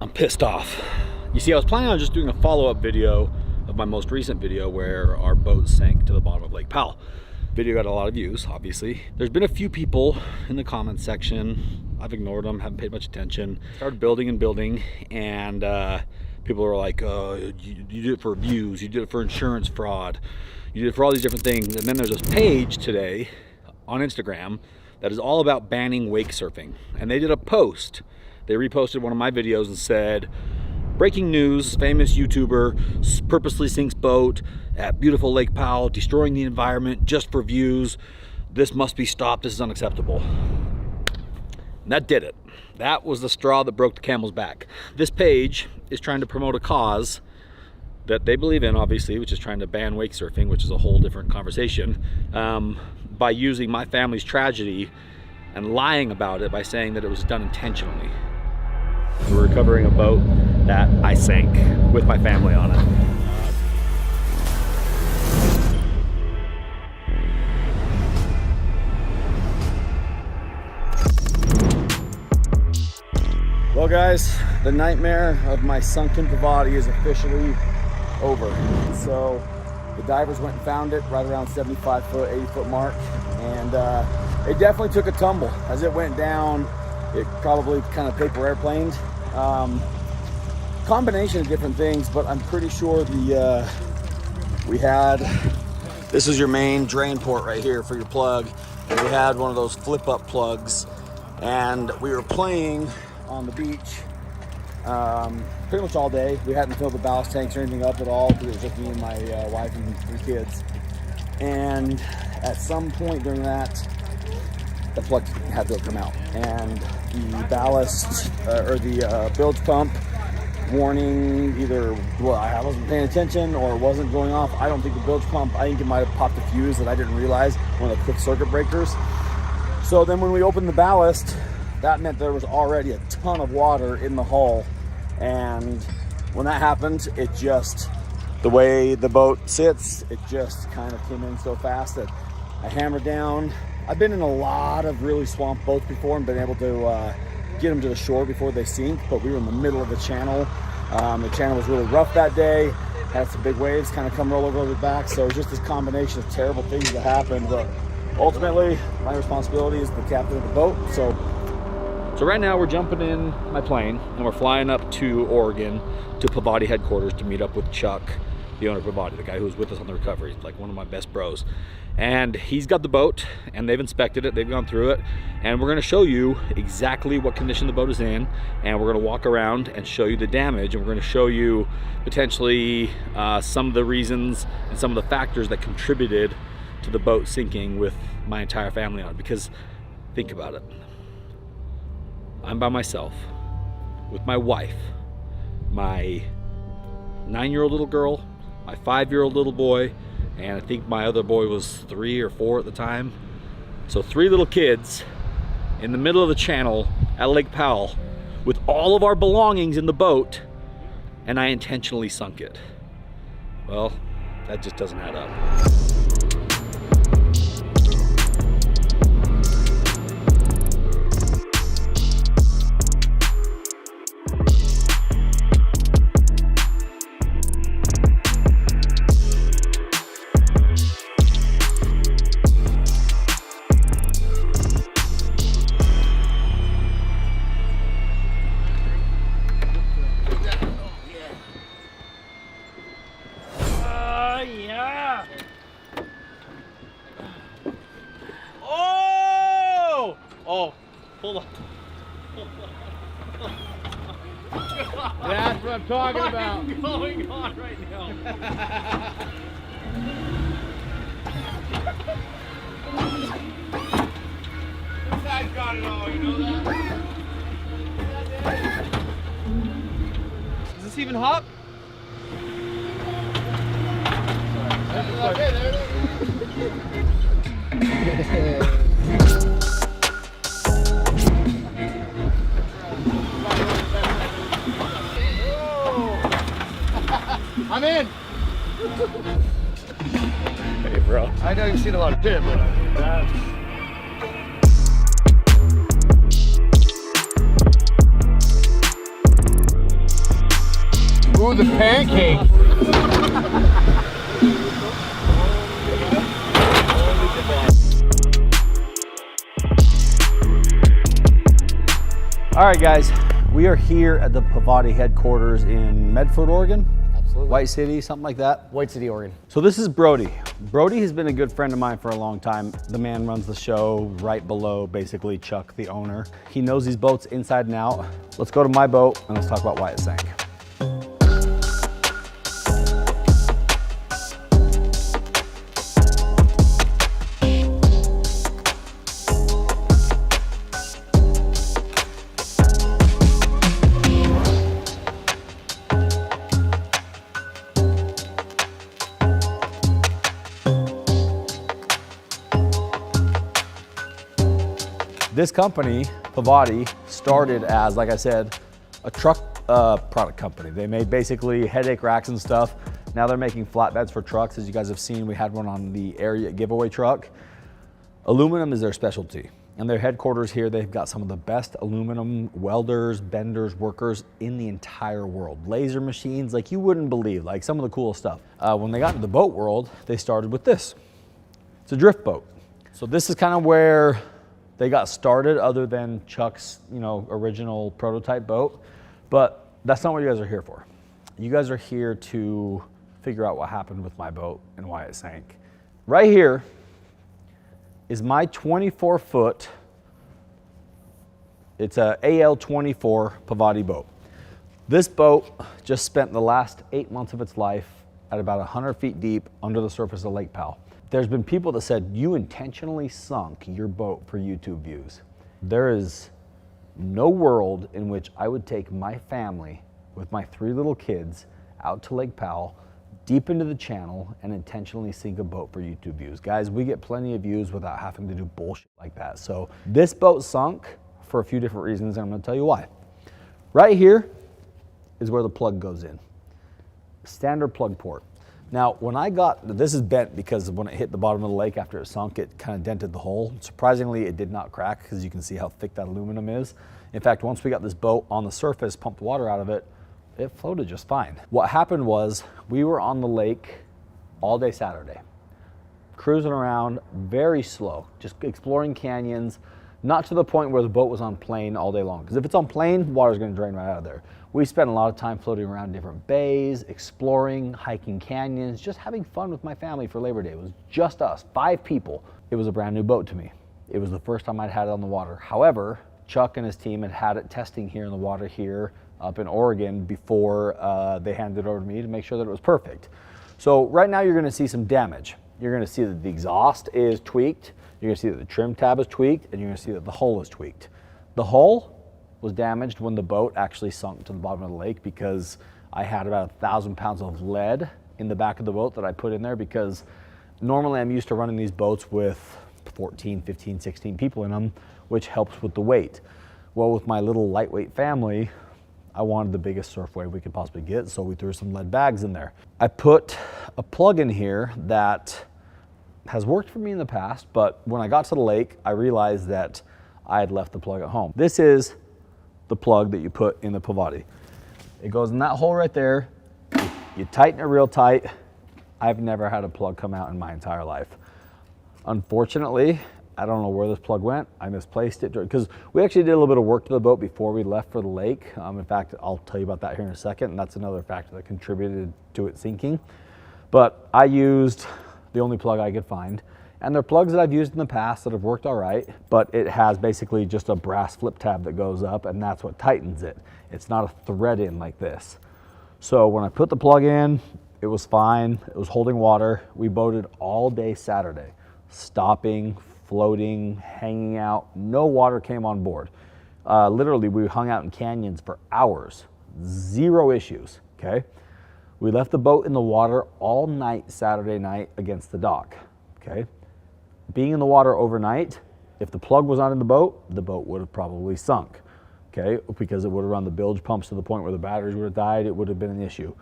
I'm pissed off. You see, I was planning on just doing a follow-up video of my most recent video where our boat sank to the bottom of Lake Powell. Video got a lot of views, obviously. There's been a few people in the comments section. I've ignored them, haven't paid much attention. Started building and building, and people are like, you did it for views, you did it for insurance fraud, you did it for all these different things. And then there's this page today on Instagram that is all about banning wake surfing. And they did a post. They reposted one of my videos and said, breaking news, famous YouTuber purposely sinks boat at beautiful Lake Powell, destroying the environment just for views. This must be stopped, this is unacceptable. And that did it. That was the straw that broke the camel's back. This page is trying to promote a cause that they believe in, obviously, which is trying to ban wake surfing, which is a whole different conversation, by using my family's tragedy and lying about it by saying that it was done intentionally. We're recovering a boat that I sank with my family on it. Well guys, the nightmare of my sunken Pavati is officially over. So the divers went and found it right around 75 foot, 80 foot mark, and it definitely took a tumble. As it went down, it probably kind of paper airplaned. Combination of different things, but I'm pretty sure we had, this is your main drain port right here for your plug, and we had one of those flip up plugs, and we were playing on the beach pretty much all day. We hadn't filled the ballast tanks or anything up at all because it was just me and my wife and 3 kids. And at some point during that, the plug had to come out, and the ballast or the bilge pump warning either, well, I wasn't paying attention or it wasn't going off. I don't think the bilge pump, I think it might have popped a fuse that I didn't realize, one of the quick circuit breakers. So then when we opened the ballast, that meant there was already a ton of water in the hull, and when that happened, it just, the way the boat sits, it just kind of came in so fast that I hammered down. I've been in a lot of really swamped boats before and been able to get them to the shore before they sink, but we were in the middle of the channel. The channel was really rough that day, had some big waves kind of come roll over the back, so it was just this combination of terrible things that happened. But ultimately, my responsibility is the captain of the boat. So right now we're jumping in my plane and we're flying up to Oregon to Pavati headquarters to meet up with Chuck, the owner of Pavati, the guy who was with us on the recovery. He's like one of my best bros. And he's got the boat and they've inspected it, they've gone through it, and we're gonna show you exactly what condition the boat is in, and we're gonna walk around and show you the damage, and we're gonna show you potentially some of the reasons and some of the factors that contributed to the boat sinking with my entire family on it. Because think about it. I'm by myself with my wife, my 9-year-old little girl, my 5-year-old little boy, and I think my other boy was 3 or 4 at the time. So 3 little kids in the middle of the channel at Lake Powell with all of our belongings in the boat, and I intentionally sunk it. Well, that just doesn't add up. Yeah! Oh! Oh, hold on. That's what I'm talking about. What's going on right now? This guy's got it all, you know that? Is this even hot? Okay, there it is. I'm in. Hey, bro. I know you've seen a lot of pit, but that's... Ooh, the pancake. All right, guys, we are here at the Pavati headquarters in Medford, Oregon. Absolutely. White City, something like that. White City, Oregon. So this is Brody. Brody has been a good friend of mine for a long time. The man runs the show right below, basically, Chuck, the owner. He knows these boats inside and out. Let's go to my boat and let's talk about why it sank. This company, Pavati, started as, like I said, a truck product company. They made basically headache racks and stuff. Now they're making flatbeds for trucks. As you guys have seen, we had one on the area giveaway truck. Aluminum is their specialty. And their headquarters here, they've got some of the best aluminum welders, benders, workers in the entire world. Laser machines, like you wouldn't believe, like some of the coolest stuff. When they got into the boat world, they started with this. It's a drift boat. So this is kind of where they got started, other than Chuck's, original prototype boat. But that's not what you guys are here for. You guys are here to figure out what happened with my boat and why it sank. Right here is my 24-foot, it's a AL-24 Pavati boat. This boat just spent the last 8 months of its life at about 100 feet deep under the surface of Lake Powell. There's been people that said, you intentionally sunk your boat for YouTube views. There is no world in which I would take my family with my 3 little kids out to Lake Powell, deep into the channel, and intentionally sink a boat for YouTube views. Guys, we get plenty of views without having to do bullshit like that. So this boat sunk for a few different reasons, and I'm gonna tell you why. Right here is where the plug goes in. Standard plug port. Now, when I got, this is bent because when it hit the bottom of the lake after it sunk, it kind of dented the hole. Surprisingly, it did not crack because you can see how thick that aluminum is. In fact, once we got this boat on the surface, pumped water out of it, it floated just fine. What happened was we were on the lake all day Saturday, cruising around very slow, just exploring canyons, not to the point where the boat was on plane all day long. Because if it's on plane, water's gonna drain right out of there. We spent a lot of time floating around different bays, exploring, hiking canyons, just having fun with my family for Labor Day. It was just us, 5 people. It was a brand new boat to me. It was the first time I'd had it on the water. However, Chuck and his team had it testing here in the water here up in Oregon before they handed it over to me to make sure that it was perfect. So right now you're gonna see some damage. You're gonna see that the exhaust is tweaked, you're gonna see that the trim tab is tweaked, and you're gonna see that the hull is tweaked. The hull was damaged when the boat actually sunk to the bottom of the lake because I had about 1,000 pounds of lead in the back of the boat that I put in there, because normally I'm used to running these boats with 14, 15, 16 people in them, which helps with the weight. Well, with my little lightweight family, I wanted the biggest surf wave we could possibly get, so we threw some lead bags in there. I put a plug in here that has worked for me in the past, but when I got to the lake, I realized that I had left the plug at home. This is the plug that you put in the Pavati. It goes in that hole right there. You tighten it real tight. I've never had a plug come out in my entire life. Unfortunately, I don't know where this plug went. I misplaced it because we actually did a little bit of work to the boat before we left for the lake. In fact, I'll tell you about that here in a second, and that's another factor that contributed to it sinking. But I used the only plug I could find. And they're plugs that I've used in the past that have worked all right, but it has basically just a brass flip tab that goes up, and that's what tightens it. It's not a thread in like this. So when I put the plug in, it was fine. It was holding water. We boated all day Saturday, stopping, floating, hanging out. No water came on board. Literally, we hung out in canyons for hours. 0 issues, okay? We left the boat in the water all night Saturday night against the dock, okay? Being in the water overnight, if the plug was not in the boat would have probably sunk, okay? Because it would have run the bilge pumps to the point where the batteries would have died. It would have been an issue.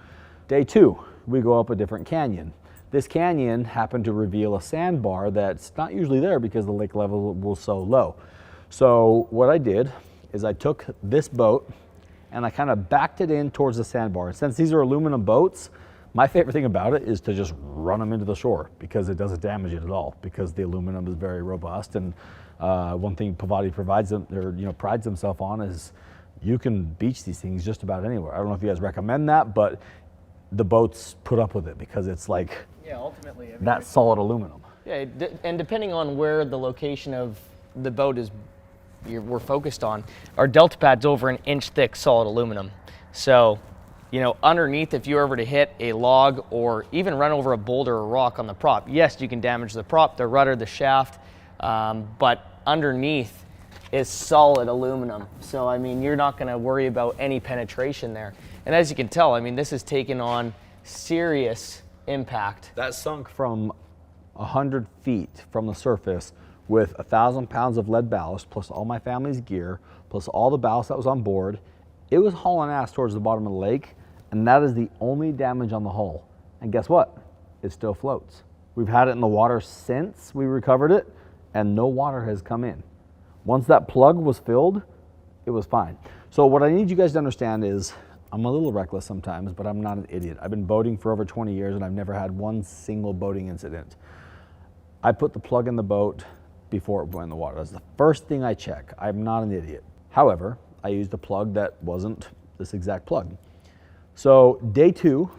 Day 2, we go up a different canyon. This canyon happened to reveal a sandbar that's not usually there because the lake level was so low. So what I did is I took this boat and I kind of backed it in towards the sandbar. And since these are aluminum boats, my favorite thing about it is to just run them into the shore because it doesn't damage it at all, because the aluminum is very robust. And one thing Pavati provides them, or prides themselves on, is you can beach these things just about anywhere. I don't know if you guys recommend that, but the boats put up with it because it's like, yeah, ultimately, I mean, that solid aluminum. Yeah, and depending on where the location of the boat is, we're focused on, our delta pad's over an inch thick solid aluminum. So, underneath, if you were ever to hit a log or even run over a boulder or rock on the prop, yes, you can damage the prop, the rudder, the shaft, but underneath is solid aluminum. So, I mean, you're not going to worry about any penetration there. And as you can tell, I mean, this has taken on serious impact. That sunk from 100 feet from the surface with 1,000 pounds of lead ballast, plus all my family's gear, plus all the ballast that was on board. It was hauling ass towards the bottom of the lake, and that is the only damage on the hull. And guess what? It still floats. We've had it in the water since we recovered it, and no water has come in. Once that plug was filled, it was fine. So what I need you guys to understand is, I'm a little reckless sometimes, but I'm not an idiot. I've been boating for over 20 years, and I've never had one single boating incident. I put the plug in the boat before it went in the water. That's the first thing I check. I'm not an idiot. However, I used a plug that wasn't this exact plug. So day 2,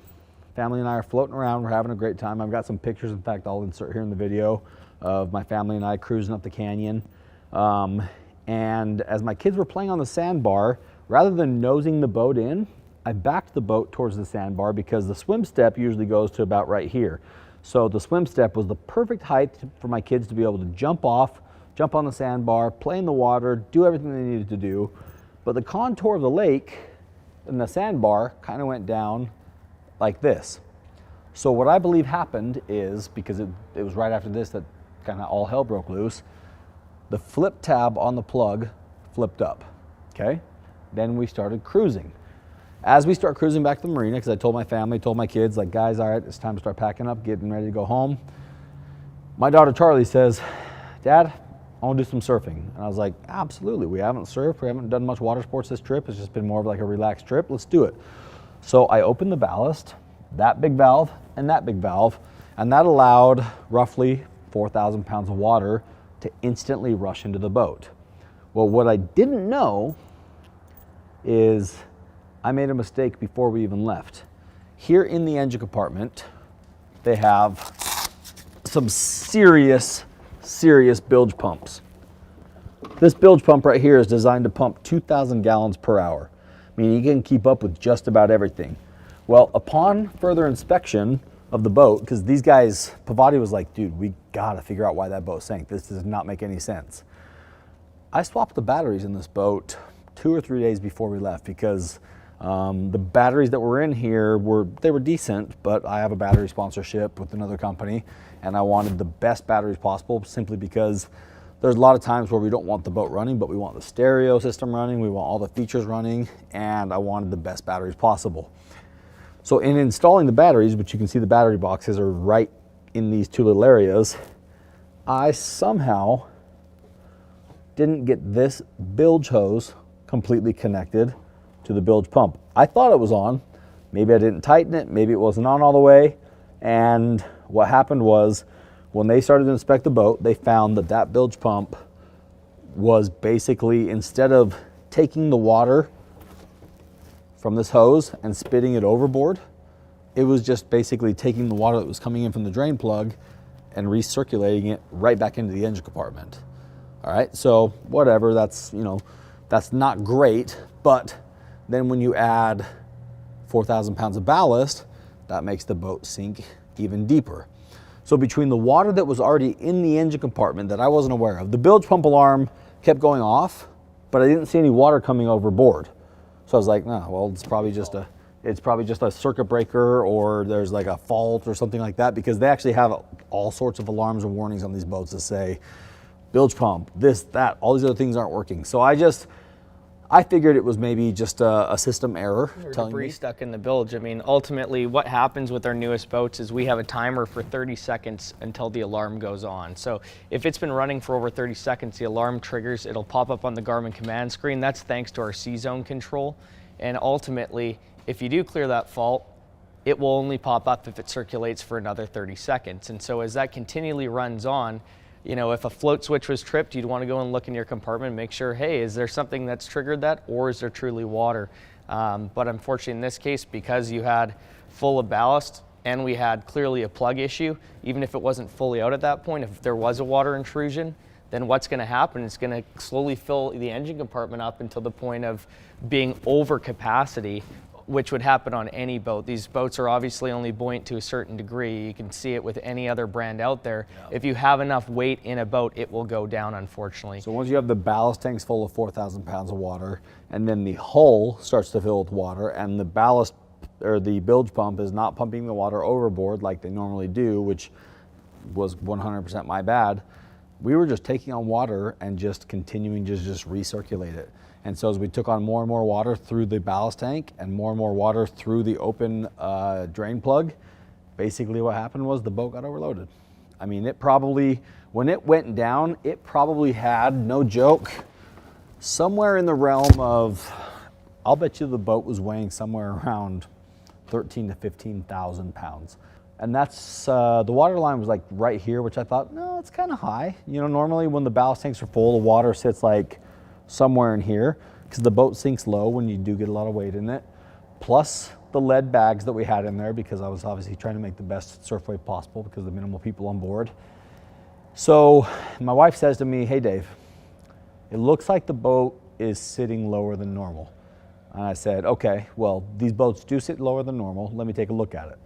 family and I are floating around. We're having a great time. I've got some pictures, in fact, I'll insert here in the video, of my family and I cruising up the canyon. And as my kids were playing on the sandbar, rather than nosing the boat in, I backed the boat towards the sandbar because the swim step usually goes to about right here. So the swim step was the perfect height for my kids to be able to jump off, jump on the sandbar, play in the water, do everything they needed to do. But the contour of the lake and the sandbar kind of went down like this. So what I believe happened is, because it was right after this that kind of all hell broke loose, the flip tab on the plug flipped up, okay? Then we started cruising. As we start cruising back to the marina, because I told my family, told my kids, like, guys, all right, it's time to start packing up, getting ready to go home. My daughter Charlie says, Dad, I want to do some surfing. And I was like, absolutely. We haven't surfed. We haven't done much water sports this trip. It's just been more of like a relaxed trip. Let's do it. So I opened the ballast, that big valve and that big valve, and that allowed roughly 4,000 pounds of water to instantly rush into the boat. Well, what I didn't know is I made a mistake before we even left. Here in the engine compartment, they have some serious bilge pumps. This bilge pump right here is designed to pump 2,000 gallons per hour. I mean, you can keep up with just about everything. Well, upon further inspection of the boat, because these guys, Pavati was like, dude, we gotta figure out why that boat sank. This does not make any sense. I swapped the batteries in this boat 2 or 3 days before we left because the batteries that were in here were decent, but I have a battery sponsorship with another company, and I wanted the best batteries possible simply because there's a lot of times where we don't want the boat running, but we want the stereo system running, we want all the features running, and I wanted the best batteries possible. So in installing the batteries, which you can see the battery boxes are right in these 2 little areas, I somehow didn't get this bilge hose completely connected to the bilge pump. I thought it was on. Maybe I didn't tighten it. Maybe it wasn't on all the way. And what happened was, when they started to inspect the boat, they found that that bilge pump was basically, instead of taking the water from this hose and spitting it overboard, it was just basically taking the water that was coming in from the drain plug and recirculating it right back into the engine compartment. All right, so whatever, that's, that's not great, but then when you add 4,000 pounds of ballast, that makes the boat sink even deeper. So between the water that was already in the engine compartment that I wasn't aware of, the bilge pump alarm kept going off, but I didn't see any water coming overboard. So I was like, no, well, it's probably just a circuit breaker, or there's like a fault or something like that, because they actually have all sorts of alarms and warnings on these boats that say bilge pump, this, that, all these other things aren't working. So I figured it was maybe just a system error. Or debris stuck in the bilge. I mean, ultimately what happens with our newest boats is we have a timer for 30 seconds until the alarm goes on. So if it's been running for over 30 seconds, the alarm triggers, it'll pop up on the Garmin command screen. That's thanks to our C-zone control. And ultimately, if you do clear that fault, it will only pop up if it circulates for another 30 seconds. And so as that continually runs on, you know, if a float switch was tripped, you'd want to go and look in your compartment and make sure, hey, is there something that's triggered that, or is there truly water? But unfortunately in this case, because you had full of ballast and we had clearly a plug issue, even if it wasn't fully out at that point, if there was a water intrusion, then what's going to happen? It's going to slowly fill the engine compartment up until the point of being over capacity, which would happen on any boat. These boats are obviously only buoyant to a certain degree. You can see it with any other brand out there. Yeah. If you have enough weight in a boat, it will go down, unfortunately. So once you have the ballast tanks full of 4,000 pounds of water, and then the hull starts to fill with water, and the ballast or the bilge pump is not pumping the water overboard like they normally do, which was 100% my bad, we were just taking on water and just continuing to just recirculate it. And so as we took on more and more water through the ballast tank and more water through the open drain plug, basically what happened was the boat got overloaded. I mean, it probably, when it went down, it probably had, no joke, somewhere in the realm of, I'll bet you the boat was weighing somewhere around 13 to 15,000 pounds. And that's, the water line was like right here, which I thought, no, it's kind of high. You know, normally when the ballast tanks are full, the water sits like somewhere in here, because the boat sinks low when you do get a lot of weight in it. Plus the lead bags that we had in there, because I was obviously trying to make the best surf wave possible because of the minimal people on board. So my wife says to me, hey Dave, it looks like the boat is sitting lower than normal. And I said, okay, well, these boats do sit lower than normal. Let me take a look at it.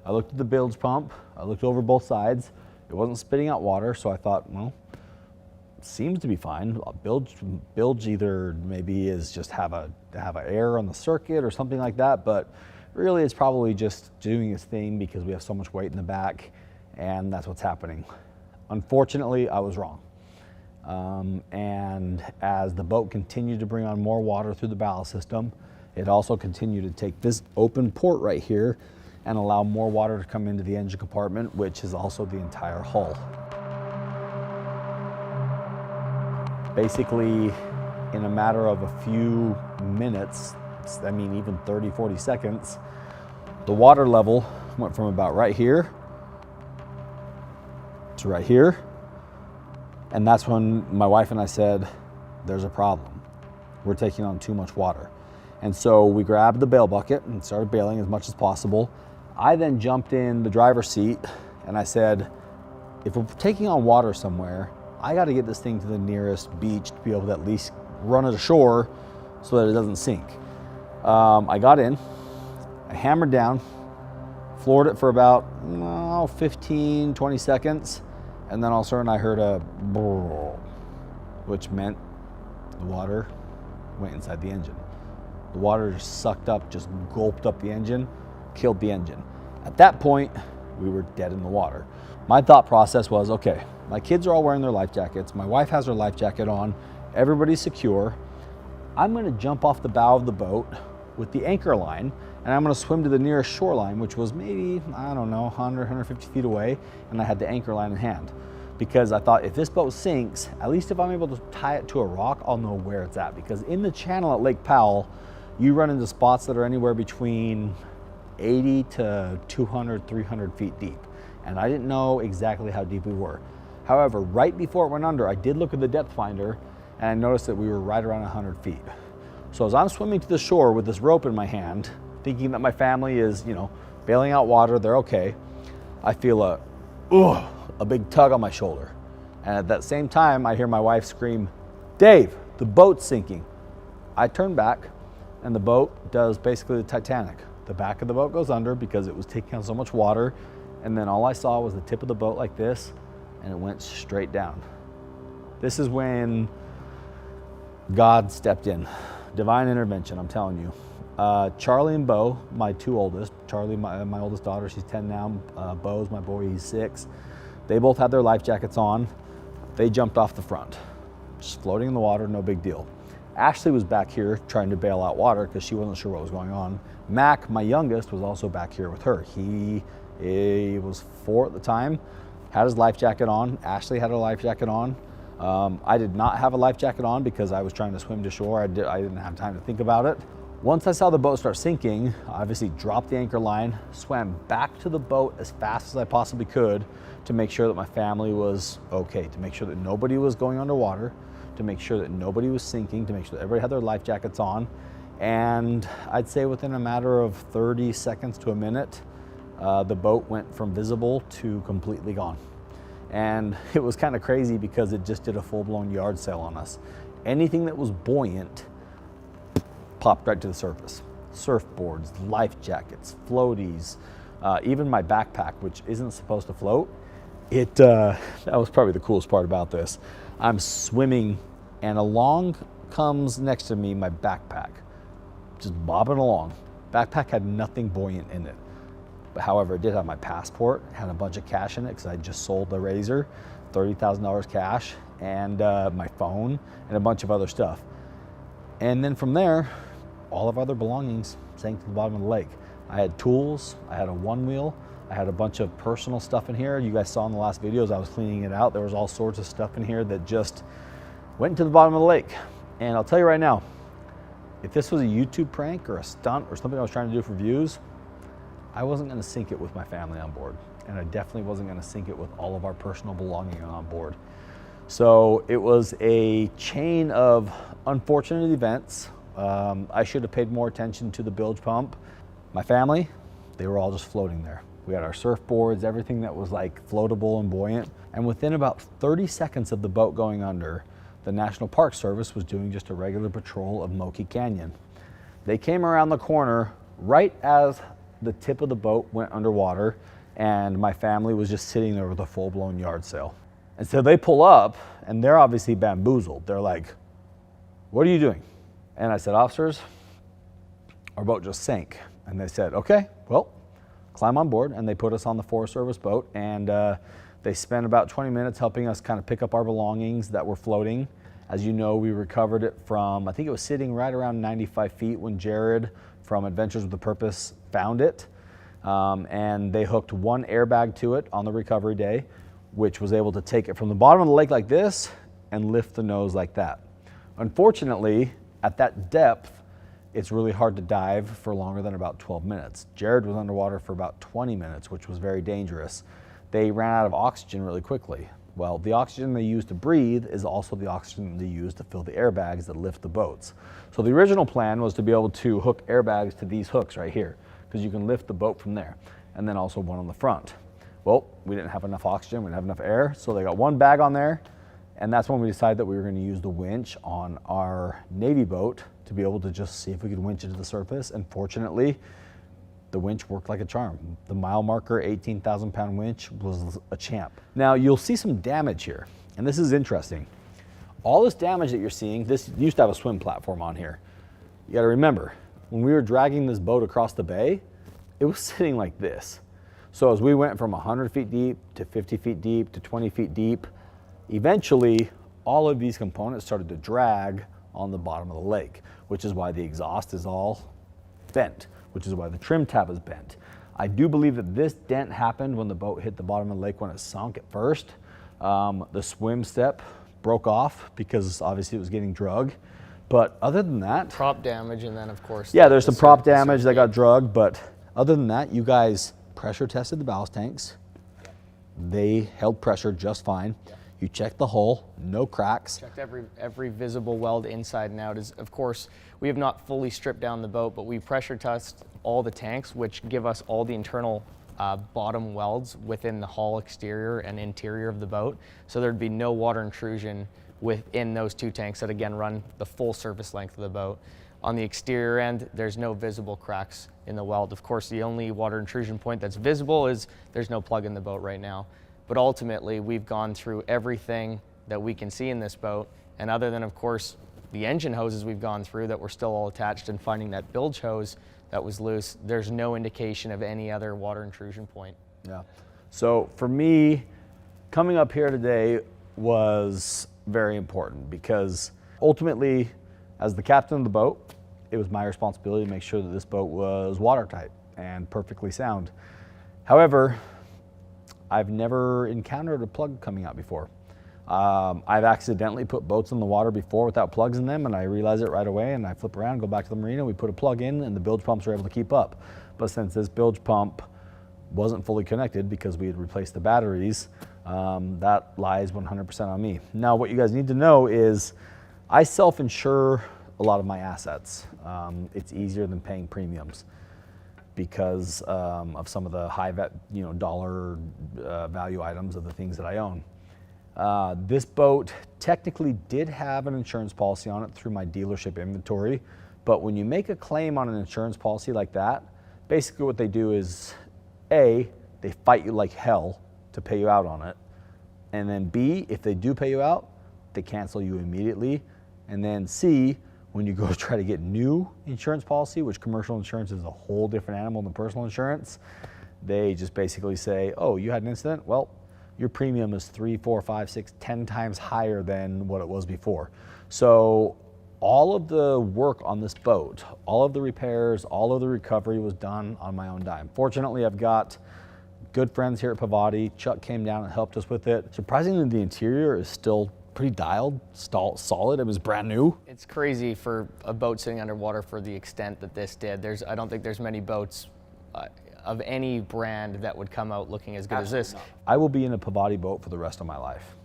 I looked at the bilge pump. I looked over both sides. It wasn't spitting out water, so I thought, well, it seems to be fine. Bilge either maybe is just have a error on the circuit or something like that, but really it's probably just doing its thing because we have so much weight in the back, and that's what's happening. Unfortunately, I was wrong. And as the boat continued to bring on more water through the ballast system, it also continued to take this open port right here and allow more water to come into the engine compartment, which is also the entire hull. Basically, in a matter of a few minutes, I mean even 30, 40 seconds, the water level went from about right here to right here. And that's when my wife and I said, there's a problem. We're taking on too much water. And so we grabbed the bail bucket and started bailing as much as possible. I then jumped in the driver's seat and I said, if we're taking on water somewhere, I got to get this thing to the nearest beach to be able to at least run it ashore so that it doesn't sink. I got in, I hammered down, floored it for about 15, 20 seconds. And then all of a sudden I heard a brrr, which meant the water went inside the engine. The water just sucked up, just gulped up the engine, killed the engine. At that point, we were dead in the water. My thought process was, okay, my kids are all wearing their life jackets. My wife has her life jacket on. Everybody's secure. I'm gonna jump off the bow of the boat with the anchor line, and I'm gonna swim to the nearest shoreline, which was maybe, I don't know, 100, 150 feet away, and I had the anchor line in hand. Because I thought if this boat sinks, at least if I'm able to tie it to a rock, I'll know where it's at. Because in the channel at Lake Powell, you run into spots that are anywhere between 80 to 200, 300 feet deep. And I didn't know exactly how deep we were. However, right before it went under, I did look at the depth finder, and I noticed that we were right around 100 feet. So as I'm swimming to the shore with this rope in my hand, thinking that my family is, you know, bailing out water, they're okay, I feel a big tug on my shoulder. And at that same time, I hear my wife scream, Dave, the boat's sinking. I turn back, and the boat does basically the Titanic. The back of the boat goes under because it was taking on so much water, and then all I saw was the tip of the boat like this, and it went straight down. This is when God stepped in. Divine intervention, I'm telling you. Charlie and Bo, my two oldest, Charlie, my oldest daughter, she's 10 now, Bo's my boy, he's 6. They both had their life jackets on. They jumped off the front, just floating in the water, no big deal. Ashley was back here trying to bail out water because she wasn't sure what was going on. Mac, my youngest, was also back here with her. He was 4 at the time, had his life jacket on. Ashley had her life jacket on. I did not have a life jacket on because I was trying to swim to shore. I didn't have time to think about it. Once I saw the boat start sinking, I obviously dropped the anchor line, swam back to the boat as fast as I possibly could to make sure that my family was okay, to make sure that nobody was going underwater, to make sure that nobody was sinking, to make sure that everybody had their life jackets on. And I'd say within a matter of 30 seconds to a minute, the boat went from visible to completely gone. And it was kind of crazy because it just did a full-blown yard sale on us. Anything that was buoyant popped right to the surface. Surfboards, life jackets, floaties, even my backpack, which isn't supposed to float. That was probably the coolest part about this. I'm swimming and along comes next to me my backpack, just bobbing along. Backpack had nothing buoyant in it. But however, it did have my passport, had a bunch of cash in it because I just sold the Razor, $30,000 cash, and my phone and a bunch of other stuff. And then from there, all of our other belongings sank to the bottom of the lake. I had tools, I had a one wheel, I had a bunch of personal stuff in here. You guys saw in the last videos, I was cleaning it out. There was all sorts of stuff in here that just went to the bottom of the lake. And I'll tell you right now, if this was a YouTube prank or a stunt or something I was trying to do for views, I wasn't gonna sink it with my family on board. And I definitely wasn't gonna sink it with all of our personal belongings on board. So it was a chain of unfortunate events. I should have paid more attention to the bilge pump. My family, they were all just floating there. We had our surfboards, everything that was like floatable and buoyant. And within about 30 seconds of the boat going under, the National Park Service was doing just a regular patrol of Moki Canyon. They came around the corner right as the tip of the boat went underwater, and my family was just sitting there with a full-blown yard sale. And so they pull up, and they're obviously bamboozled. They're like, "What are you doing?" And I said, "Officers, our boat just sank." And they said, "Okay, well, climb on board." And they put us on the Forest Service boat, and they spent about 20 minutes helping us kind of pick up our belongings that were floating. As you know, we recovered it from, I think it was sitting right around 95 feet when Jared from Adventures with a Purpose found it. And they hooked one airbag to it on the recovery day, which was able to take it from the bottom of the lake like this and lift the nose like that. Unfortunately, at that depth, it's really hard to dive for longer than about 12 minutes. Jared was underwater for about 20 minutes, which was very dangerous. They ran out of oxygen really quickly. Well, the oxygen they use to breathe is also the oxygen they use to fill the airbags that lift the boats. So the original plan was to be able to hook airbags to these hooks right here, because you can lift the boat from there, and then also one on the front. Well, we didn't have enough oxygen, we didn't have enough air, so they got one bag on there, and that's when we decided that we were going to use the winch on our Navy boat to be able to just see if we could winch it to the surface. And fortunately, the winch worked like a charm. The mile marker 18,000 pound winch was a champ. Now you'll see some damage here, and this is interesting. All this damage that you're seeing, this used to have a swim platform on here. You gotta remember, when we were dragging this boat across the bay, it was sitting like this. So as we went from 100 feet deep to 50 feet deep to 20 feet deep, eventually all of these components started to drag on the bottom of the lake, which is why the exhaust is all bent, which is why the trim tab is bent. I do believe that this dent happened when the boat hit the bottom of the lake when it sunk at first. The swim step broke off because obviously it was getting drug. But other than that, Prop damage, and then of course. yeah, there's some prop damage that got drugged, but other than that, you guys pressure tested the ballast tanks. They held pressure just fine. You checked the hull, no cracks. Checked every visible weld inside and out. Of course, we have not fully stripped down the boat, but we pressure test all the tanks, which give us all the internal bottom welds within the hull exterior and interior of the boat. So there'd be no water intrusion within those two tanks that again run the full surface length of the boat. On the exterior end, there's no visible cracks in the weld. Of course, the only water intrusion point that's visible is there's no plug in the boat right now. But ultimately, we've gone through everything that we can see in this boat. And other than, of course, the engine hoses we've gone through that were still all attached and finding that bilge hose that was loose, there's no indication of any other water intrusion point. Yeah. So for me, coming up here today was very important because ultimately, as the captain of the boat, it was my responsibility to make sure that this boat was watertight and perfectly sound. However, I've never encountered a plug coming out before. I've accidentally put boats in the water before without plugs in them, and I realize it right away, and I flip around, go back to the marina, we put a plug in, and the bilge pumps are able to keep up. But since this bilge pump wasn't fully connected because we had replaced the batteries, that lies 100% on me. Now, what you guys need to know is I self-insure a lot of my assets. It's easier than paying premiums because of some of the high dollar value items of the things that I own. This boat technically did have an insurance policy on it through my dealership inventory, but when you make a claim on an insurance policy like that, basically what they do is A, they fight you like hell to pay you out on it, and then B, if they do pay you out, they cancel you immediately, and then C, when you go try to get new insurance policy, which commercial insurance is a whole different animal than personal insurance, they just basically say, oh, you had an incident? Well, your premium is 3, 4, 5, 6, 10 times higher than what it was before. So all of the work on this boat, all of the repairs, all of the recovery was done on my own dime. Fortunately, I've got good friends here at Pavati. Chuck came down and helped us with it. Surprisingly, the interior is still pretty dialed, solid. It was brand new. It's crazy for a boat sitting underwater for the extent that this did. I don't think there's many boats of any brand that would come out looking as good as this. I will be in a Pavati boat for the rest of my life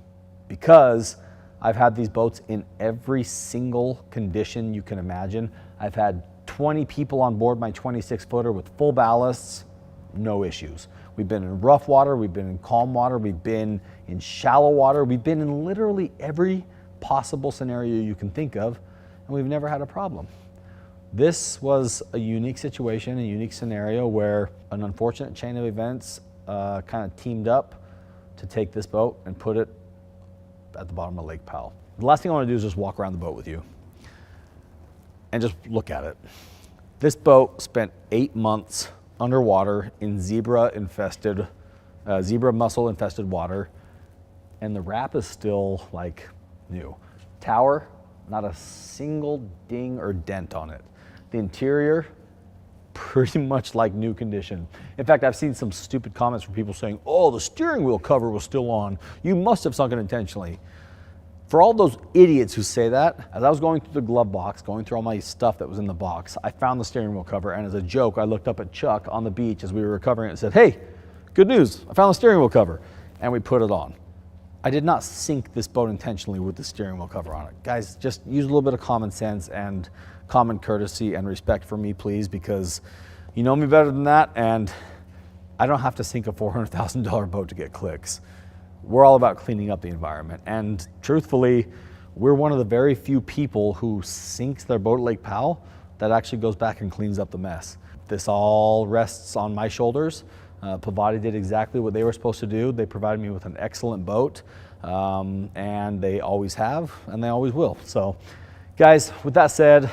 because I've had these boats in every single condition you can imagine. I've had 20 people on board my 26-footer with full ballasts, no issues. We've been in rough water, we've been in calm water, we've been in shallow water, we've been in literally every possible scenario you can think of, and we've never had a problem. This was a unique situation, a unique scenario where an unfortunate chain of events kind of teamed up to take this boat and put it at the bottom of Lake Powell. The last thing I want to do is just walk around the boat with you and just look at it. This boat spent 8 months underwater in zebra mussel infested water, and the wrap is still like new. Tower, not a single ding or dent on it. The interior, pretty much like new condition. In fact, I've seen some stupid comments from people saying, oh, the steering wheel cover was still on. You must have sunk it intentionally. For all those idiots who say that, as I was going through the glove box, going through all my stuff that was in the box, I found the steering wheel cover, and as a joke, I looked up at Chuck on the beach as we were recovering and said, hey, good news, I found the steering wheel cover, and we put it on. I did not sink this boat intentionally with the steering wheel cover on it. Guys, just use a little bit of common sense and common courtesy and respect for me, please, because you know me better than that, and I don't have to sink a $400,000 boat to get clicks. We're all about cleaning up the environment, and truthfully, we're one of the very few people who sinks their boat at Lake Powell that actually goes back and cleans up the mess. This all rests on my shoulders. Pavati did exactly what they were supposed to do. They provided me with an excellent boat, and they always have, and they always will. So, guys, with that said,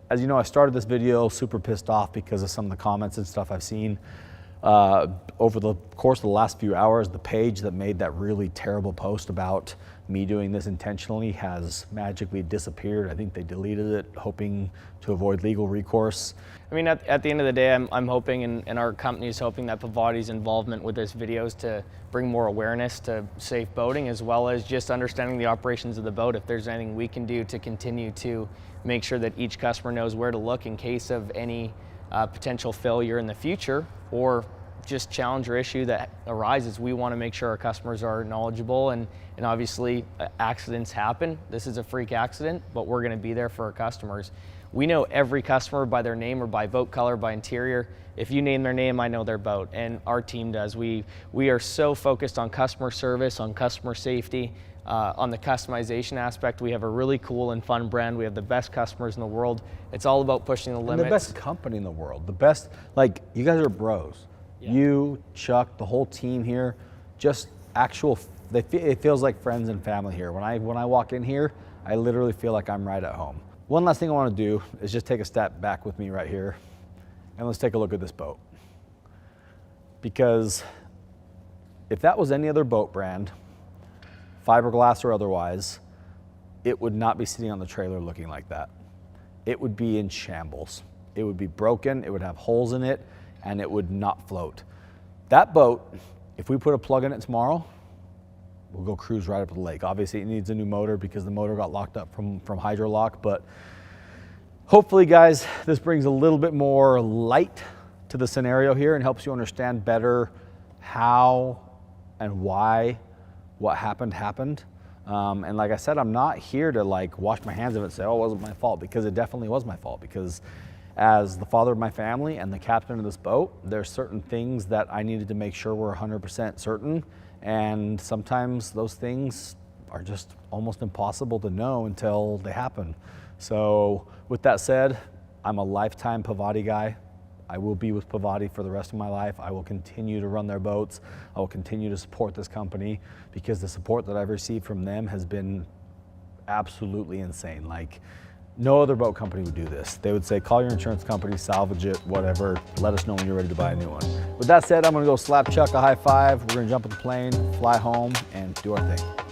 as you know, I started this video super pissed off because of some of the comments and stuff I've seen. Over the course of the last few hours, the page that made that really terrible post about me doing this intentionally has magically disappeared. I think they deleted it, hoping to avoid legal recourse. I mean, at the end of the day, I'm hoping, and our company is hoping, that Pavati's involvement with this video is to bring more awareness to safe boating, as well as just understanding the operations of the boat. If there's anything we can do to continue to make sure that each customer knows where to look in case of any potential failure in the future, or just challenge or issue that arises, we want to make sure our customers are knowledgeable, and obviously accidents happen. This is a freak accident, but we're going to be there for our customers. We know every customer by their name or by boat color, by interior. If you name their name, I know their boat, and our team does. We are so focused on customer service, on customer safety, on the customization aspect. We have a really cool and fun brand. We have the best customers in the world. It's all about pushing the limits. And the best company in the world. The best, like, you guys are bros. Yeah. You, Chuck, the whole team here, just actual, it feels like friends and family here. When I walk in here, I literally feel like I'm right at home. One last thing I want to do is just take a step back with me right here, and let's take a look at this boat. Because if that was any other boat brand, fiberglass or otherwise, it would not be sitting on the trailer looking like that. It would be in shambles. It would be broken, it would have holes in it, and it would not float. That boat, if we put a plug in it tomorrow, we'll go cruise right up the lake. Obviously it needs a new motor because the motor got locked up from hydro lock, but hopefully guys, this brings a little bit more light to the scenario here and helps you understand better how and why what happened. And like I said, I'm not here to like wash my hands of it and say, oh, it wasn't my fault, because it definitely was my fault. Because as the father of my family and the captain of this boat, there's certain things that I needed to make sure were 100% certain. And sometimes those things are just almost impossible to know until they happen. So with that said, I'm a lifetime Pavati guy. I will be with Pavati for the rest of my life. I will continue to run their boats. I will continue to support this company because the support that I've received from them has been absolutely insane. Like, no other boat company would do this. They would say, call your insurance company, salvage it, whatever. Let us know when you're ready to buy a new one. With that said, I'm gonna go slap Chuck a high five. We're gonna jump in the plane, fly home, and do our thing.